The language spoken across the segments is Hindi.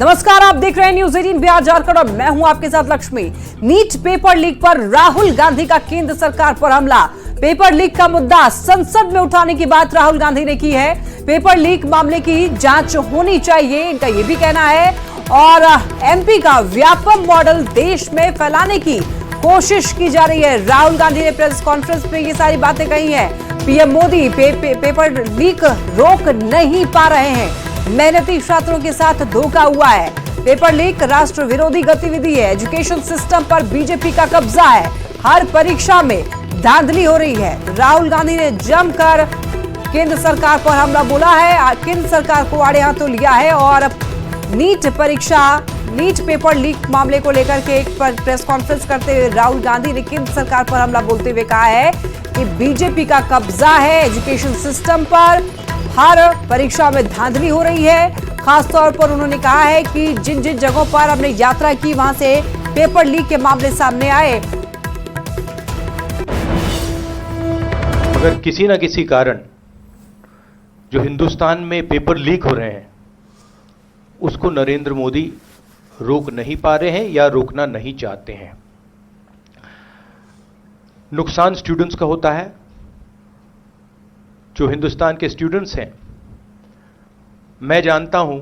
नमस्कार, आप देख रहे हैं न्यूज 18 बिहार झारखंड और मैं हूं आपके साथ लक्ष्मी। नीट पेपर लीक पर राहुल गांधी का केंद्र सरकार पर हमला। पेपर लीक का मुद्दा संसद में उठाने की बात राहुल गांधी ने की है। पेपर लीक मामले की जांच होनी चाहिए, इनका यह भी कहना है। और एमपी का व्यापम मॉडल देश में फैलाने की कोशिश की जा रही है। राहुल गांधी ने प्रेस कॉन्फ्रेंस में ये सारी बातें कही है। पीएम मोदी पेपर लीक रोक नहीं पा रहे हैं, मेहनती छात्रों के साथ धोखा हुआ है। पेपर लीक राष्ट्र विरोधी गतिविधि है। एजुकेशन सिस्टम पर बीजेपी का कब्जा है। हर परीक्षा में धांधली हो रही है। राहुल गांधी ने जमकर केंद्र सरकार पर हमला बोला है, केंद्र सरकार को आड़े हाथों लिया है। और नीट पेपर लीक मामले को लेकर के एक प्रेस कॉन्फ्रेंस करते हुए राहुल गांधी ने केंद्र सरकार पर हमला बोलते हुए कहा है कि बीजेपी का कब्जा है एजुकेशन सिस्टम पर। हर परीक्षा में धांधली हो रही है। खासतौर पर उन्होंने कहा है कि जिन जिन जगहों पर हमने यात्रा की वहां से पेपर लीक के मामले सामने आए। अगर किसी न किसी कारण जो हिंदुस्तान में पेपर लीक हो रहे हैं उसको नरेंद्र मोदी रोक नहीं पा रहे हैं या रोकना नहीं चाहते हैं, नुकसान स्टूडेंट्स का होता है। जो हिंदुस्तान के स्टूडेंट्स हैं, मैं जानता हूं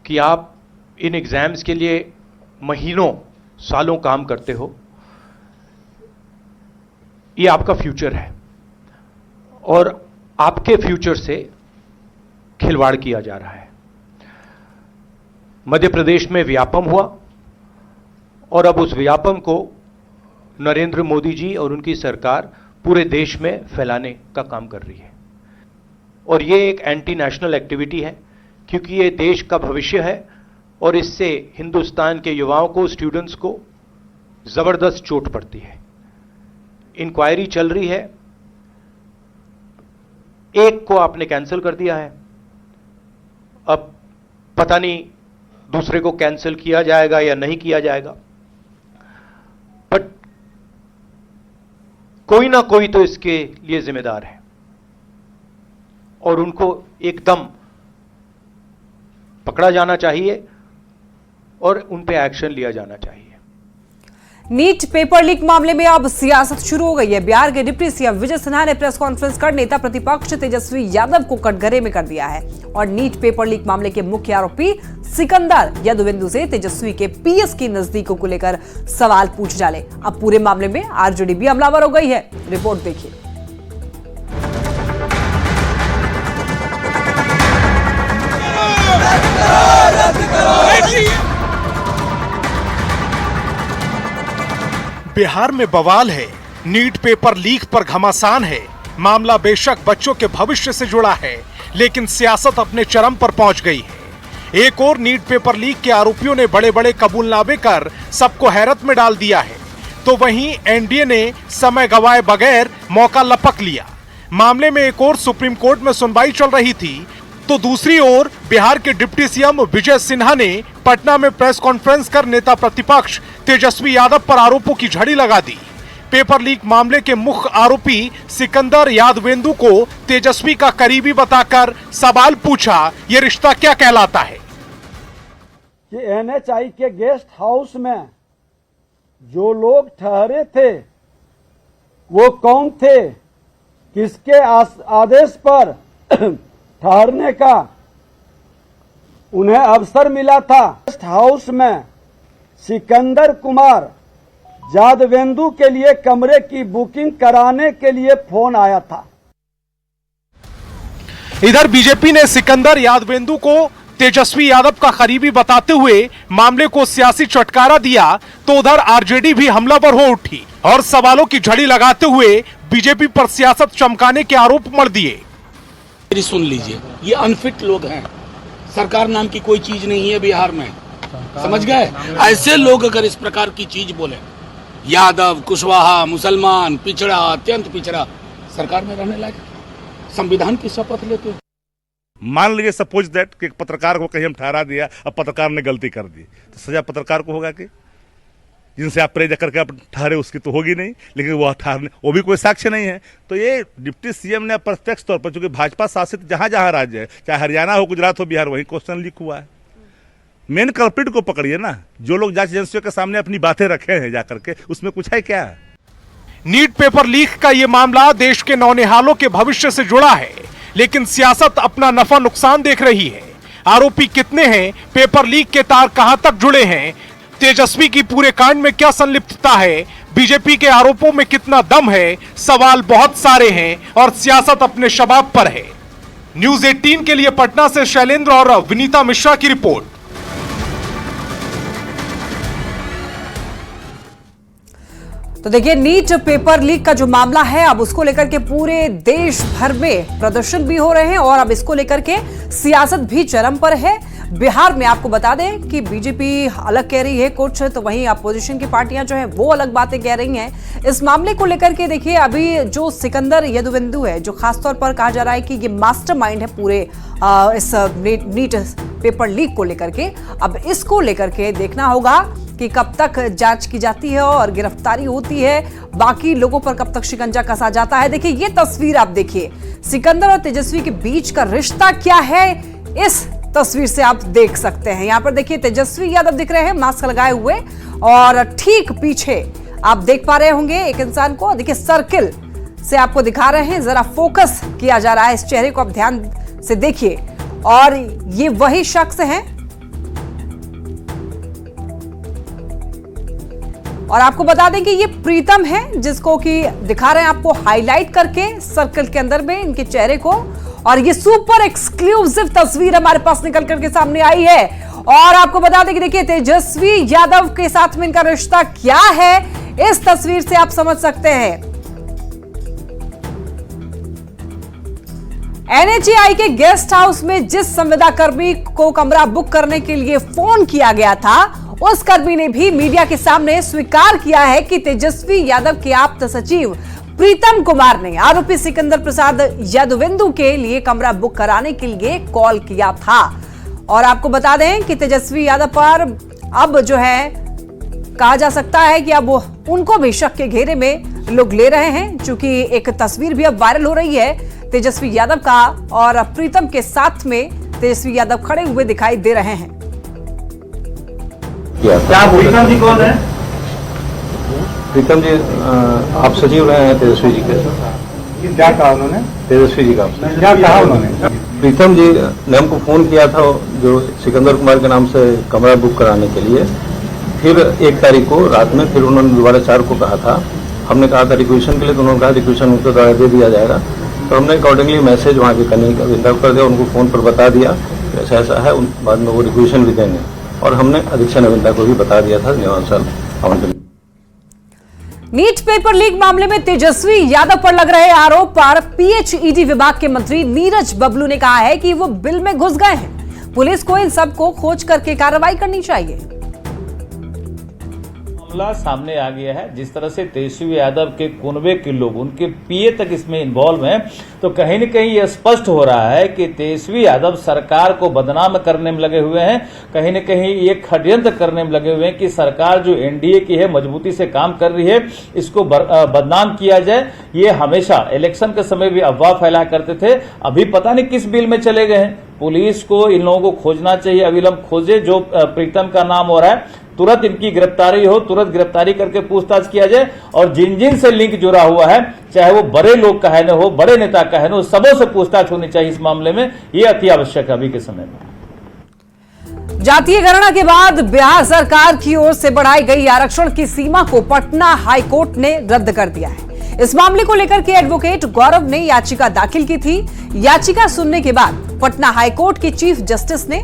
कि आप इन एग्जाम्स के लिए महीनों सालों काम करते हो। ये आपका फ्यूचर है और आपके फ्यूचर से खिलवाड़ किया जा रहा है। मध्य प्रदेश में व्यापम हुआ और अब उस व्यापम को नरेंद्र मोदी जी और उनकी सरकार पूरे देश में फैलाने का काम कर रही है। और ये एक एंटी नेशनल एक्टिविटी है क्योंकि ये देश का भविष्य है और इससे हिंदुस्तान के युवाओं को, स्टूडेंट्स को जबरदस्त चोट पड़ती है। इंक्वायरी चल रही है, एक को आपने कैंसिल कर दिया है, अब पता नहीं दूसरे को कैंसिल किया जाएगा या नहीं किया जाएगा, बट कोई ना कोई तो इसके लिए जिम्मेदार है और उनको एकदम पकड़ा जाना चाहिए और उन पे एक्शन लिया जाना चाहिए। नीट पेपर लीक मामले में अब सियासत शुरू हो गई है। बिहार के डिप्टी सीएम विजय सिन्हा ने प्रेस कॉन्फ्रेंस कर नेता प्रतिपक्ष तेजस्वी यादव को कटघरे में कर दिया है और नीट पेपर लीक मामले के मुख्य आरोपी सिकंदर यादवेंदु से तेजस्वी के पीएस की नजदीकों को लेकर सवाल पूछ डाले। अब पूरे मामले में आरजेडी भी हमलावर हो गई है। रिपोर्ट देखिए। बिहार में बवाल है। नीट पेपर लीक पर घमासान है। मामला बेशक बच्चों के भविष्य से जुड़ा है, लेकिन सियासत अपने चरम पर पहुंच गई है। एक और नीट पेपर लीक के आरोपियों ने बड़े बड़े कबूलनामे कर सबको हैरत में डाल दिया है, तो वहीं एनडीए ने समय गवाए बगैर मौका लपक लिया। मामले में एक और सुप्रीम कोर्ट में सुनवाई चल रही थी, तो दूसरी ओर बिहार के डिप्टी सीएम विजय सिन्हा ने पटना में प्रेस कॉन्फ्रेंस कर नेता प्रतिपक्ष तेजस्वी यादव पर आरोपों की झड़ी लगा दी। पेपर लीक मामले के मुख्य आरोपी सिकंदर यादवेंदु को तेजस्वी का करीबी बताकर सवाल पूछा, ये रिश्ता क्या कहलाता है? कि एनएचआई के गेस्ट हाउस में जो लोग ठहरे थे वो कौन थे, किसके आदेश पर ठहरने का उन्हें अवसर मिला था। गेस्ट हाउस में सिकंदर कुमार यादवेंदु के लिए कमरे की बुकिंग कराने के लिए फोन आया था। इधर बीजेपी ने सिकंदर यादवेंदु को तेजस्वी यादव का करीबी बताते हुए मामले को सियासी चटकारा दिया, तो उधर आरजेडी भी हमलावर हो उठी और सवालों की झड़ी लगाते हुए बीजेपी पर सियासत चमकाने के आरोप मढ़ दिए। सुन लीजिए, ये अनफिट लोग हैं। सरकार नाम की कोई चीज नहीं है बिहार में, समझ गए? ऐसे लोग अगर इस प्रकार की चीज बोले, यादव, कुशवाहा, मुसलमान, पिछड़ा, अत्यंत पिछड़ा, सरकार में रहने लायक? संविधान की शपथ लेते हो। मान लीजिए सपोज दैट कि पत्रकार को कहीं हम ठहरा दिया, अब पत्रकार ने गलती कर दी, तो सजा पत्रकार को होगा कि जिनसे आप प्रेज करके आप ठहरे उसकी तो होगी नहीं, लेकिन वो ठहरने वो भी कोई साक्ष्य नहीं है। तो ये डिप्टी सीएम ने प्रत्यक्ष तौर पर, चूंकि भाजपा शासित जहां जहां राज्य है, चाहे हरियाणा हो, गुजरात हो, बिहार, वहीं क्वेश्चन लीक हुआ है। मेन कल्प्रिट को पकड़िए ना। जो लोग जांच एजेंसियों के सामने अपनी बातें रखे हैं जाकर के, उसमें कुछ है क्या? नीट पेपर लीक का यह मामला देश के नौनिहालों के भविष्य से जुड़ा है, लेकिन सियासत अपना नफा नुकसान देख रही है। आरोपी कितने हैं, पेपर लीक के तार कहां तक जुड़े हैं, तेजस्वी की पूरे कांड में क्या संलिप्तता है, बीजेपी के आरोपों में कितना दम है, सवाल बहुत सारे हैं और सियासत अपने शबाब पर है। न्यूज 18 के लिए पटना से शैलेंद्र और विनीता मिश्रा की रिपोर्ट। तो देखिए, नीट पेपर लीक का जो मामला है, अब उसको लेकर के पूरे देश भर में प्रदर्शन भी हो रहे हैं और अब इसको लेकर के सियासत भी चरम पर है। बिहार में आपको बता दें कि बीजेपी अलग कह रही है कुछ, तो वहीं अपोजिशन की पार्टियां जो हैं वो अलग बातें कह रही हैं इस मामले को लेकर के। देखिए, अभी जो सिकंदर यदुवेंदु है, जो खासतौर पर कहा जा रहा है कि ये मास्टरमाइंड है पूरे इस नीट पेपर लीक को लेकर के। अब इसको लेकर के देखना होगा कि कब तक जांच की जाती है और गिरफ्तारी होती है, बाकी लोगों पर कब तक शिकंजा कसा जाता है। देखिए, ये तस्वीर आप देखिए, सिकंदर और तेजस्वी के बीच का रिश्ता क्या है, इस तस्वीर से आप देख सकते हैं। यहां पर देखिए, तेजस्वी यादव दिख रहे हैं मास्क लगाए हुए और ठीक पीछे आप देख पा रहे होंगे एक इंसान को। देखिए, सर्किल से आपको दिखा रहे हैं, जरा फोकस किया जा रहा है इस चेहरे को, आप ध्यान से देखिए। और ये वही शख्स हैं और आपको बता दें कि ये प्रीतम है, जिसको कि दिखा रहे हैं आपको हाईलाइट करके सर्कल के अंदर में इनके चेहरे को। और ये सुपर एक्सक्लूसिव तस्वीर हमारे पास निकल करके सामने आई है और आपको बता दें कि देखिए, तेजस्वी यादव के साथ में इनका रिश्ता क्या है, इस तस्वीर से आप समझ सकते हैं। एनएचएआई के गेस्ट हाउस में जिस संविदा कर्मी को कमरा बुक करने के लिए फोन किया गया था, उस कर्मी ने भी मीडिया के सामने स्वीकार किया है कि तेजस्वी यादव के आप्त सचिव प्रीतम कुमार ने आरोपी सिकंदर प्रसाद यदुवेंदु के लिए कमरा बुक कराने के लिए कॉल किया था। और आपको बता दें कि तेजस्वी यादव पर अब जो है कहा जा सकता है कि अब उनको भी शक के घेरे में लोग ले रहे हैं, क्योंकि एक तस्वीर भी अब वायरल हो रही है तेजस्वी यादव का और प्रीतम के साथ में तेजस्वी यादव खड़े हुए दिखाई दे रहे हैं। क्या प्रीतम जी कौन है? प्रीतम जी आप सचिव रहे हैं तेजस्वी जी के। क्या कहा उन्होंने? तेजस्वी जी का क्या कहा उन्होंने? प्रीतम जी ने हमको फोन किया था जो सिकंदर कुमार के नाम से कमरा बुक कराने के लिए। फिर 1 तारीख को रात में फिर उन्होंने दोबारा 4 को कहा था। हमने कहा था रिक्वेशन के लिए, तो उन्होंने कहा रिक्वेशन उनको दे दिया जाएगा। तो हमने अकॉर्डिंगली मैसेज वहाँ के कन्या विदा कर दिया, उनको फोन पर बता दिया ऐसा ऐसा है, बाद में वो रिक्वेशन भी देंगे। और हमने अधीक्षक नविंदा को भी बता दिया था निवासल भवन। नीट पेपर लीक मामले में तेजस्वी यादव पर लग रहे आरोप पर पीएचईडी विभाग के मंत्री नीरज बबलू ने कहा है कि वो बिल में घुस गए हैं। पुलिस को इन सबको खोज करके कार्रवाई करनी चाहिए। मामला सामने आ गया है, जिस तरह से तेजस्वी यादव के कुनबे के लोग, उनके पीए तक इसमें इन्वॉल्व हैं, तो कहीं न कहीं यह स्पष्ट हो रहा है कि तेजस्वी यादव सरकार को बदनाम करने में लगे हुए हैं। कहीं न कहीं ये षड्यंत्र करने में लगे हुए हैं कि सरकार जो एनडीए की है मजबूती से काम कर रही है, इसको बदनाम किया जाए। ये हमेशा इलेक्शन के समय भी अफवाह फैला करते थे, अभी पता नहीं किस बिल में चले गए हैं। पुलिस को इन लोगों को खोजना चाहिए, अविलंब खोजे। जो प्रीतम का नाम हो रहा है, तुरंत इनकी गिरफ्तारी हो, तुरंत गिरफ्तारी करके पूछताछ किया जाए और जिन जिन से लिंक जुड़ा हुआ है, चाहे वो बड़े लोग का है न हो, बड़े नेता का है न हो, सबों से पूछताछ होनी चाहिए इस मामले में। ये अति आवश्यक है अभी के समय में। जातीय गणना के बाद बिहार सरकार की ओर से बढ़ाई गई आरक्षण की सीमा को पटना हाईकोर्ट ने रद्द कर दिया है। इस मामले को लेकर के एडवोकेट गौरव ने याचिका दाखिल की थी। याचिका सुनने के बाद पटना हाईकोर्ट के चीफ जस्टिस ने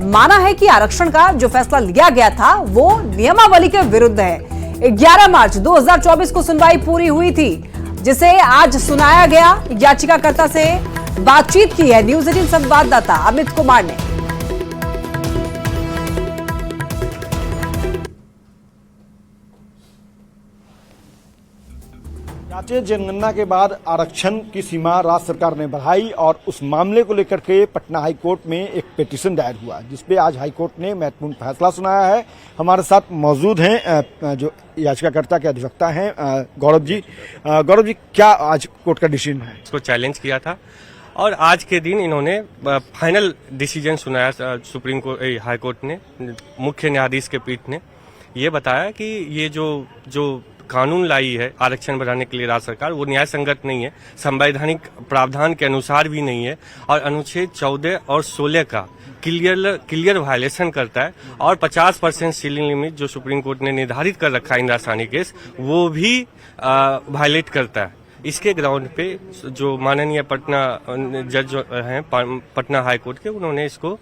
माना है कि आरक्षण का जो फैसला लिया गया था वो नियमावली के विरुद्ध है। 11 मार्च 2024 को सुनवाई पूरी हुई थी, जिसे आज सुनाया गया। याचिकाकर्ता से बातचीत की है न्यूज 18 संवाददाता अमित कुमार ने। जातीय जनगणना के बाद आरक्षण की सीमा राज्य सरकार ने बढ़ाई और उस मामले को लेकर के पटना हाईकोर्ट में एक पिटीशन दायर हुआ, जिसपे आज हाईकोर्ट ने महत्वपूर्ण फैसला सुनाया है। हमारे साथ मौजूद हैं जो याचिकाकर्ता के अधिवक्ता हैं गौरव जी। गौरव जी, क्या आज कोर्ट का डिसीजन है? इसको चैलेंज किया था और आज के दिन इन्होंने फाइनल डिसीजन सुनाया सुप्रीम कोर्ट हाई कोर्ट ने, मुख्य न्यायाधीश के पीठ ने ये बताया कि ये जो कानून लाई है आरक्षण बढ़ाने के लिए राज्य सरकार, वो न्याय संगत नहीं है, संवैधानिक प्रावधान के अनुसार भी नहीं है और अनुच्छेद 14 और 16 का क्लियर वायलेशन करता है और 50% सीलिंग लिमिट जो सुप्रीम कोर्ट ने निर्धारित कर रखा है इंदिरा साहनी केस, वो भी वायलेट करता है। इसके ग्राउंड पे जो माननीय पटना जज हैं पटना हाई कोर्ट के, उन्होंने इसको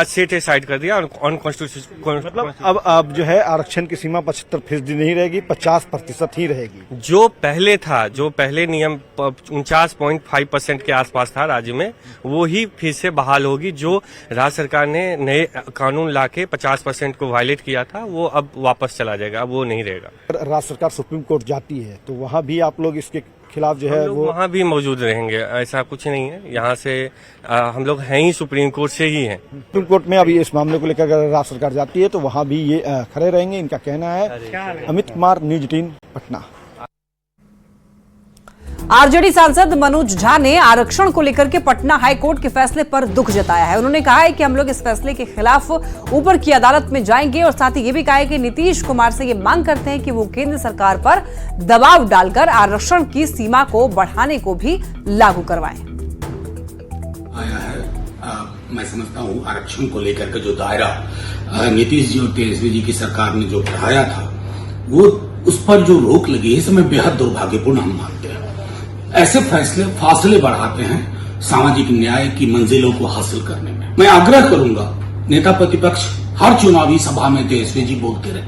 सेट साइड कर दिया और अनकॉन्स्टिट्यूशनल। मतलब अब जो है आरक्षण की सीमा 75% नहीं रहेगी, 50% ही रहेगी। जो पहले था, जो पहले नियम 49.5% के आसपास था राज्य में, वो ही फिर से बहाल होगी। जो राज्य सरकार ने नए कानून लाके 50% को वायलेट किया था, वो अब वापस चला जाएगा, अब वो नहीं रहेगा। राज्य सरकार सुप्रीम कोर्ट जाती है तो वहाँ भी आप लोग इसके खिलाफ जो है वो वहाँ भी मौजूद रहेंगे, ऐसा कुछ नहीं है। यहाँ से हम लोग हैं ही सुप्रीम कोर्ट से ही हैं। सुप्रीम कोर्ट में अभी इस मामले को लेकर अगर राज्य सरकार जाती है तो वहाँ भी ये खड़े रहेंगे, इनका कहना है। अमित कुमार, न्यूज 18 पटना। आरजेडी सांसद मनोज झा ने आरक्षण को लेकर के पटना हाई कोर्ट के फैसले पर दुख जताया है। उन्होंने कहा है कि हम लोग इस फैसले के खिलाफ ऊपर की अदालत में जाएंगे और साथ ही ये भी कहा है कि नीतीश कुमार से ये मांग करते हैं कि वो केंद्र सरकार पर दबाव डालकर आरक्षण की सीमा को बढ़ाने को भी लागू करवाएं। आया है मैं समझता हूँ आरक्षण को लेकर के जो दायरा नीतीश जी और तेजस्वी जी की सरकार ने जो बढ़ाया था, वो उस पर जो रोक लगी है, इसे मैं बेहद दुर्भाग्यपूर्ण हम मानते हैं। ऐसे फासले बढ़ाते हैं सामाजिक न्याय की मंजिलों को हासिल करने में। मैं आग्रह करूंगा, नेता प्रतिपक्ष हर चुनावी सभा में तेजस्वी जी बोलते रहे,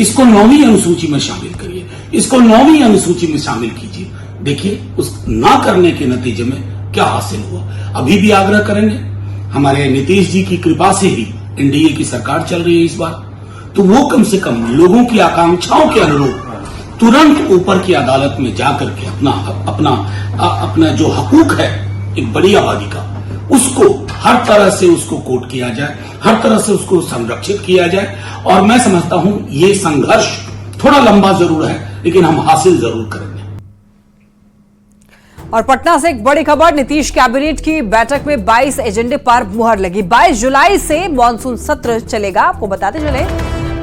इसको 9वीं अनुसूची में शामिल करिए, इसको 9वीं अनुसूची में शामिल कीजिए। देखिए उस ना करने के नतीजे में क्या हासिल हुआ। अभी भी आग्रह करेंगे, हमारे नीतीश जी की कृपा से ही एनडीए की सरकार चल रही है इस बार, तो वो कम से कम लोगों की आकांक्षाओं के अनुरूप तुरंत ऊपर की अदालत में जाकर के अपना जो हकूक है एक बड़ी आबादी का, उसको हर तरह से उसको कोट किया जाए, हर तरह से उसको संरक्षित किया जाए। और मैं समझता हूं ये संघर्ष थोड़ा लंबा जरूर है, लेकिन हम हासिल जरूर करेंगे। और पटना से एक बड़ी खबर, नीतीश कैबिनेट की बैठक में 22 एजेंडे पर मुहर लगी। 22 जुलाई से मानसून सत्र चलेगा। आपको बताते चले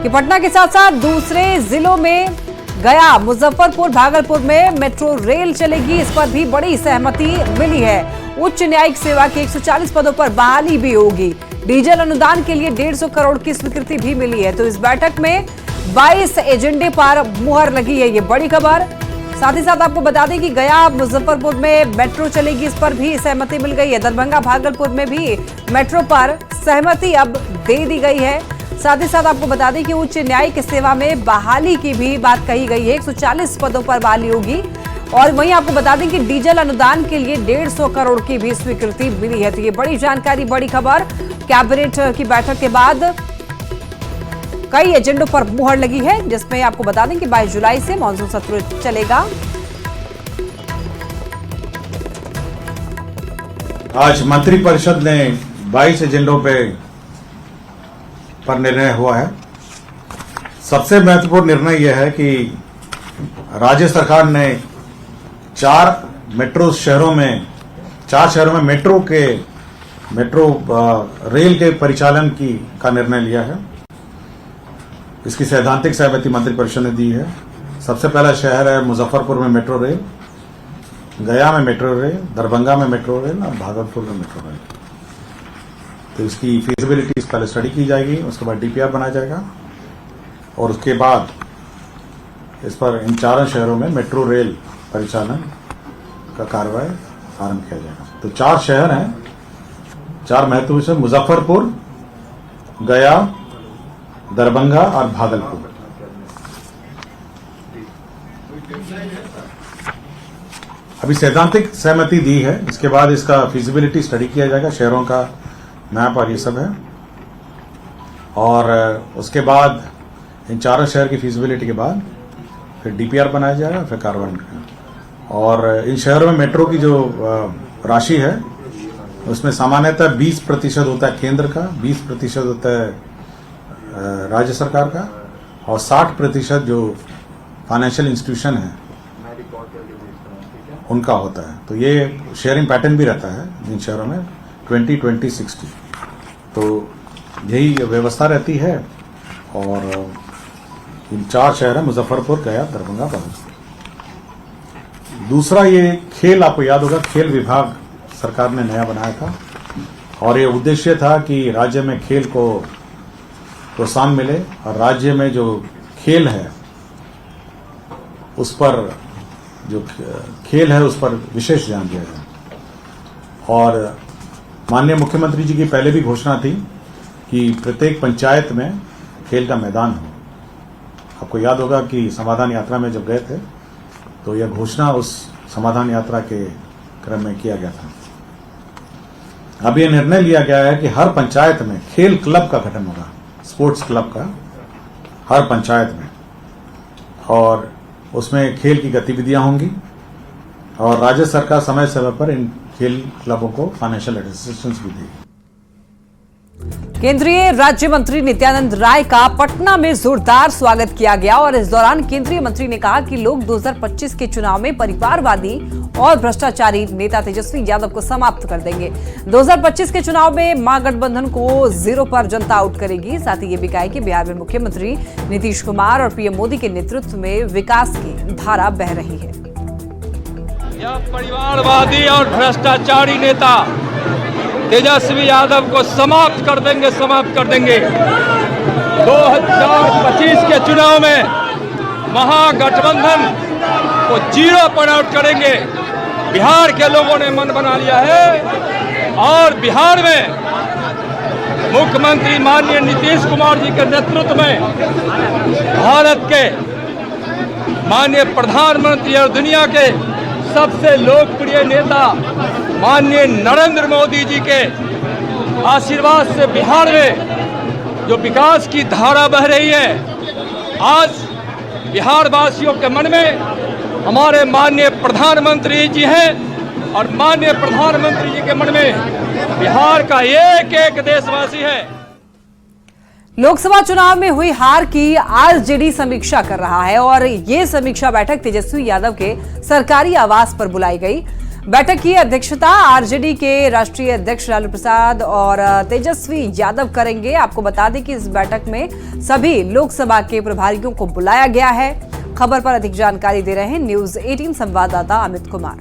कि पटना के साथ साथ दूसरे जिलों में गया, मुजफ्फरपुर, भागलपुर में मेट्रो रेल चलेगी। इस पर भी बड़ी सहमति मिली है। उच्च न्यायिक सेवा के 140 पदों पर बहाली भी होगी। डीजल अनुदान के लिए 150 करोड़ की स्वीकृति भी मिली है। तो इस बैठक में 22 एजेंडे पर मुहर लगी है, ये बड़ी खबर। साथ ही साथ आपको बता दें कि गया, मुजफ्फरपुर में मेट्रो चलेगी, इस पर भी सहमति मिल गई है। दरभंगा, भागलपुर में भी मेट्रो पर सहमति अब दे दी गई है। साथ ही साथ आपको बता दें कि उच्च न्यायिक सेवा में बहाली की भी बात कही गई है। 140 पदों पर बहाली होगी। और वहीं आपको बता दें कि डीजल अनुदान के लिए 150 करोड़ की भी स्वीकृति मिली है। तो ये बड़ी जानकारी, बड़ी खबर। कैबिनेट की बैठक के बाद कई एजेंडों पर मुहर लगी है, जिसमें आपको बता दें कि 22 जुलाई से मानसून सत्र चलेगा। आज मंत्रिपरिषद ने 22 एजेंडों पर निर्णय हुआ है। सबसे महत्वपूर्ण निर्णय यह है कि राज्य सरकार ने 4 शहरों में मेट्रो रेल के परिचालन का निर्णय लिया है। इसकी सैद्धांतिक सहमति मंत्रिपरिषद ने दी है। सबसे पहला शहर है मुजफ्फरपुर में मेट्रो रेल, गया में मेट्रो रेल, दरभंगा में मेट्रो रेल और भागलपुर में मेट्रो रेल। तो इसकी फीजिबिलिटी पहले स्टडी की जाएगी, उसके बाद डीपीआर बनाया जाएगा और उसके बाद इस पर इन 4 शहरों में मेट्रो रेल परिचालन का कार्रवाई आरंभ किया जाएगा। तो 4 शहर हैं, 4 महत्वपूर्ण शहर, मुजफ्फरपुर, गया, दरभंगा और भागलपुर। अभी सैद्धांतिक सहमति दी है, इसके बाद इसका फीजिबिलिटी स्टडी किया जाएगा, शहरों का मैप और ये सब है। और उसके बाद इन 4 शहर की फीजिबिलिटी के बाद फिर डीपीआर बनाया जाएगा, फिर कार्रवाई करेंगे। और इन शहरों में मेट्रो की जो राशि है उसमें सामान्यतः 20% होता है केंद्र का, 20% होता है राज्य सरकार का और 60% जो फाइनेंशियल इंस्टीट्यूशन है उनका होता है। तो ये शेयरिंग पैटर्न भी रहता है इन शहरों में 20-20-60, तो यही व्यवस्था रहती है। और इन 4 शहर है, मुजफ्फरपुर, गया, दरभंगा, बलौर। दूसरा ये खेल, आपको याद होगा, खेल विभाग सरकार ने नया बनाया था और ये उद्देश्य था कि राज्य में खेल को प्रोत्साहन मिले और राज्य में जो खेल है उस पर, जो खेल है उस पर विशेष ध्यान दिया जाए। और माननीय मुख्यमंत्री जी की पहले भी घोषणा थी कि प्रत्येक पंचायत में खेल का मैदान हो। आपको याद होगा कि समाधान यात्रा में जब गए थे तो यह घोषणा उस समाधान यात्रा के क्रम में किया गया था। अब यह निर्णय लिया गया है कि हर पंचायत में खेल क्लब का गठन होगा, स्पोर्ट्स क्लब का, हर पंचायत में, और उसमें खेल की गतिविधियां होंगी और राज्य सरकार समय समय पर इन खेल क्लबों को फाइनेंशियल असिस्टेंस भी देगी। केंद्रीय राज्य मंत्री नित्यानंद राय का पटना में जोरदार स्वागत किया गया और इस दौरान केंद्रीय मंत्री ने कहा कि लोग 2025 के चुनाव में परिवारवादी और भ्रष्टाचारी नेता तेजस्वी यादव को समाप्त कर देंगे। 2025 के चुनाव में महागठबंधन को 0 पर जनता आउट करेगी। साथ ही ये भी कहा कि बिहार में मुख्यमंत्री नीतीश कुमार और पीएम मोदी के नेतृत्व में विकास की धारा बह रही है। यह परिवारवादी और भ्रष्टाचारी नेता तेजस्वी यादव को समाप्त कर देंगे, समाप्त कर देंगे। 2025 के चुनाव में महागठबंधन को 0 पर आउट करेंगे। बिहार के लोगों ने मन बना लिया है और बिहार में मुख्यमंत्री माननीय नीतीश कुमार जी के नेतृत्व में भारत के माननीय प्रधानमंत्री और दुनिया के सबसे लोकप्रिय नेता माननीय नरेंद्र मोदी जी के आशीर्वाद से बिहार में जो विकास की धारा बह रही है, आज बिहार वासियों के मन में हमारे माननीय प्रधानमंत्री जी हैं और माननीय प्रधानमंत्री जी के मन में बिहार का एक एक देशवासी है। लोकसभा चुनाव में हुई हार की आरजेडी समीक्षा कर रहा है और ये समीक्षा बैठक तेजस्वी यादव के सरकारी आवास पर बुलाई गई। बैठक की अध्यक्षता आरजेडी के राष्ट्रीय अध्यक्ष लालू प्रसाद और तेजस्वी यादव करेंगे। आपको बता दें कि इस बैठक में सभी लोकसभा के प्रभारियों को बुलाया गया है। खबर पर अधिक जानकारी दे रहे हैं न्यूज 18 संवाददाता अमित कुमार।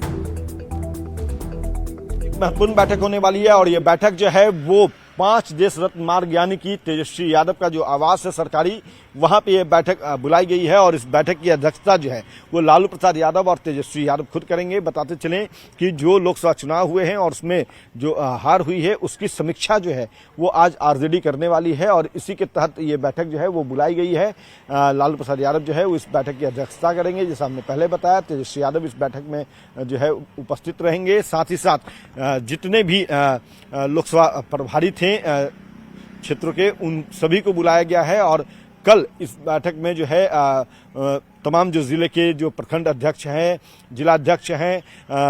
महत्वपूर्ण बैठक होने वाली है और ये बैठक जो है वो 5 देश रत्न मार्ग यानी कि तेजस्वी यादव का जो आवास है सरकारी, वहां पे ये बैठक बुलाई गई है और इस बैठक की अध्यक्षता जो है वो लालू प्रसाद यादव और तेजस्वी यादव खुद करेंगे। बताते चलें कि जो लोकसभा चुनाव हुए हैं और उसमें जो हार हुई है उसकी समीक्षा जो है वो आज आरजेडी करने वाली है और इसी के तहत ये बैठक जो है वो बुलाई गई है। लालू प्रसाद यादव जो है वो इस बैठक की अध्यक्षता करेंगे। जैसा हमने पहले बताया, तेजस्वी यादव इस बैठक में जो है उपस्थित रहेंगे। साथ ही साथ जितने भी लोकसभा प्रभारी थे क्षेत्रों के, उन सभी को बुलाया गया है और कल इस बैठक में जो है तमाम जो जिले के जो प्रखंड अध्यक्ष हैं, जिला अध्यक्ष हैं,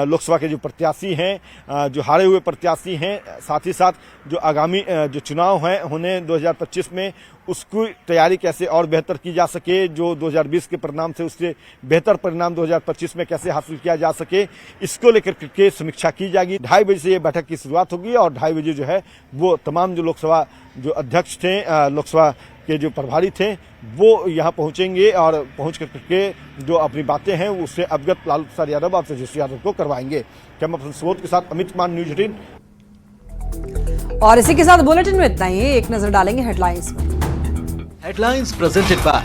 लोकसभा के जो प्रत्याशी हैं, जो हारे हुए प्रत्याशी हैं, साथ ही साथ जो आगामी जो चुनाव हैं होने 2025 में उसकी तैयारी कैसे और बेहतर की जा सके, जो 2020 के परिणाम से उससे बेहतर परिणाम 2025 में कैसे हासिल किया जा सके, इसको लेकर के समीक्षा की जाएगी। 2:30 बजे से ये बैठक की शुरुआत होगी और 2:30 बजे जो है वो तमाम जो लोकसभा जो अध्यक्ष थे, लोकसभा के जो प्रभारी थे, वो यहाँ पहुंचेंगे और पहुंच करके जो अपनी बातें हैं उससे अवगत लालू प्रसाद यादव और तेजस्वी यादव को करवाएंगे। कैमरा पर्सन सुबोध के साथ अमित कुमार, न्यूज 18। और इसी के साथ बुलेटिन में इतना ही। एक नजर डालेंगे हेडलाइंस में। Headlines presented by